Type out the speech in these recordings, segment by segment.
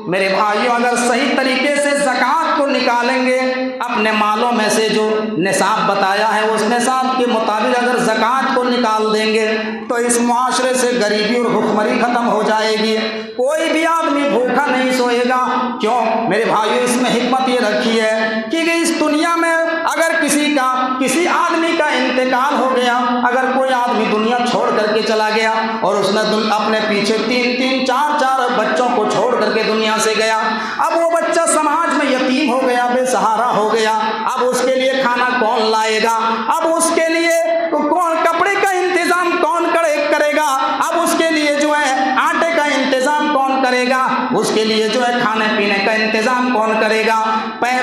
میرے بھائیوں اگر صحیح طریقے سے زکوٰۃ کو نکالیں گے، اپنے مالوں میں سے جو نصاب بتایا ہے اس نصاب کے مطابق اگر زکوٰۃ کو نکال دیں گے تو اس معاشرے سے غریبی اور بھوکمری ختم ہو جائے گی، کوئی بھی آدمی بھوکا نہیں سوئے گا۔ کیوں میرے بھائیوں؟ اس میں حکمت یہ رکھی ہے کہ اس دنیا میں اگر کسی آدمی کا انتقال ہو گیا، اگر کوئی آدمی دنیا چھوڑ کر کے چلا گیا اور اس نے اپنے پیچھے 3 4 بچوں کو چھوڑ کر کے دنیا سے گیا، اب وہ بچہ سماج میں یتیم ہو گیا، بے سہارا ہو گیا، اب اس کے لیے کھانا کون لائے گا؟ اب اس کے لیے کپڑے کا انتظام کون کرے گا؟ اب اس کے لیے جو ہے آٹے کا انتظام کون کرے گا؟ اس کے لیے جو ہے کھانے پینے کا انتظام کون کرے گا؟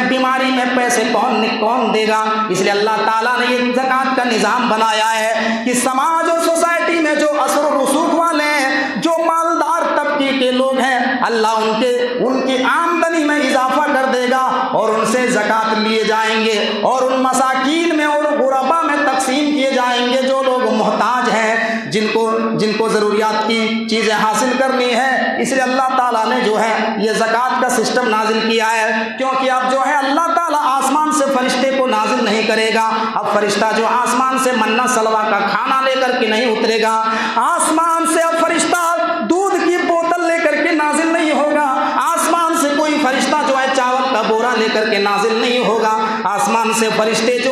بیماری میں پیسے کون دے گا؟ اس لیے اللہ تعالیٰ نے یہ زکوٰۃ کا نظام بنایا ہے کہ سماج اور سوسائٹی میں جو اثر و رسوخ والے ہیں، جو مالدار طبقے کے لوگ ہیں، اللہ ان کی آمدنی میں اضافہ کر دے گا اور ان سے زکوٰۃ لیے جائیں گے اور ان مساکین میں اور غربا میں تقسیم کیے جائیں گے جو لوگ محتاج ہیں، جن کو ضروریات کی چیزیں حاصل کرنی ہے۔ اس لیے اللہ تعالیٰ نے جو ہے یہ زکوٰۃ کا سسٹم نازل کیا ہے، کیونکہ اب جو ہے اللہ تعالیٰ آسمان سے فرشتے کو نازل نہیں کرے گا۔ اب فرشتہ جو آسمان سے منہ سلوا کا کھانا لے کر کے نہیں اترے گا، آسمان سے اب فرشتہ دودھ کی بوتل لے کر کے نازل نہیں ہوگا، آسمان سے کوئی فرشتہ جو ہے چاول کا بورا لے کر کے نازل نہیں ہوگا، آسمان سے فرشتے جو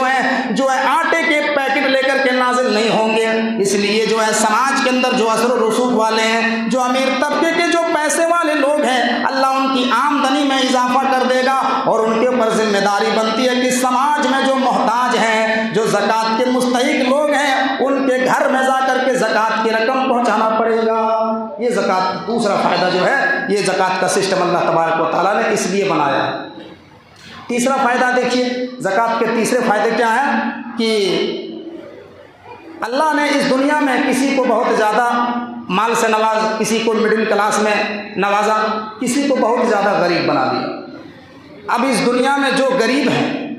ہے آٹے کے پیکٹ لے کر کے نازل نہیں ہوں گے۔ اس لیے جو ہے سماج کے اندر جو اثر و رسوخ والے ہیں، جو امیر طبقے کے جو پیسے والے لوگ ہیں، اللہ ان کی آمدنی میں اضافہ کر دے گا اور ان کے اوپر ذمہ داری بنتی ہے کہ سماج میں جو محتاج ہیں، جو زکوٰۃ کے مستحق لوگ ہیں، ان کے گھر میں جا کر کے زکوٰۃ کی رقم پہنچانا پڑے گا۔ یہ زکوٰۃ دوسرا فائدہ جو ہے، یہ زکوٰۃ کا سسٹم اللہ تبارک و تعالیٰ نے اس لیے بنایا ہے۔ تیسرا فائدہ دیکھیے، زکوٰۃ کے تیسرے فائدے کیا ہیں کہ اللہ نے اس دنیا میں کسی کو بہت زیادہ مال سے نواز، کسی کو مڈل کلاس میں نوازا، کسی کو بہت زیادہ غریب بنا دیا۔ اب اس دنیا میں جو غریب ہیں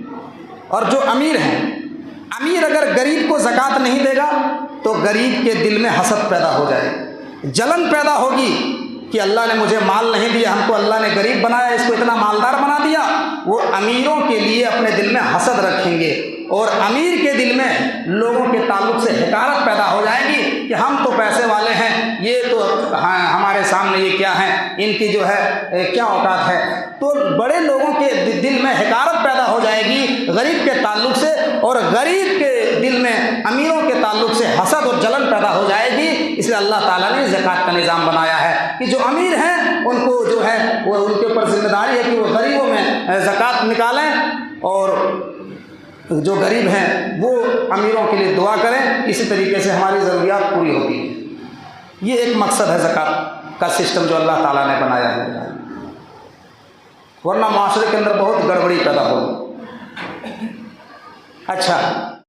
اور جو امیر ہیں، امیر اگر غریب کو زکوٰۃ نہیں دے گا تو غریب کے دل میں حسد پیدا ہو جائے گی، جلن پیدا ہوگی کہ اللہ نے مجھے مال نہیں دیا، ہم کو اللہ نے غریب بنایا، اس کو اتنا مالدار بنا دیا۔ وہ امیروں کے لیے اپنے دل میں حسد رکھیں گے اور امیر کے دل میں لوگوں کے تعلق سے حقارت پیدا ہو جائے گی کہ ہم تو پیسے والے ہیں، یہ تو ہمارے سامنے یہ کیا ہیں، ان کی جو ہے کیا اوقات ہے۔ تو بڑے لوگوں کے دل میں حقارت پیدا ہو جائے گی غریب کے تعلق سے، اور غریب کے دل میں امیروں کے تعلق سے حسد اور جلن پیدا ہو جائے گی۔ اس لیے اللہ تعالیٰ نے زکوٰۃ کا نظام بنایا ہے کہ جو امیر ہیں ان کو جو ہے وہ ان کے اوپر ذمہ داری ہے کہ وہ غریبوں میں زکوٰۃ نکالیں، اور جو غریب ہیں وہ امیروں کے لیے دعا کریں، اسی طریقے سے ہماری ضروریات پوری ہوتی ہیں۔ یہ ایک مقصد ہے زکوٰۃ کا سسٹم جو اللہ تعالیٰ نے بنایا ہے، ورنہ معاشرے کے اندر بہت گڑبڑی پیدا ہوگی۔ اچھا،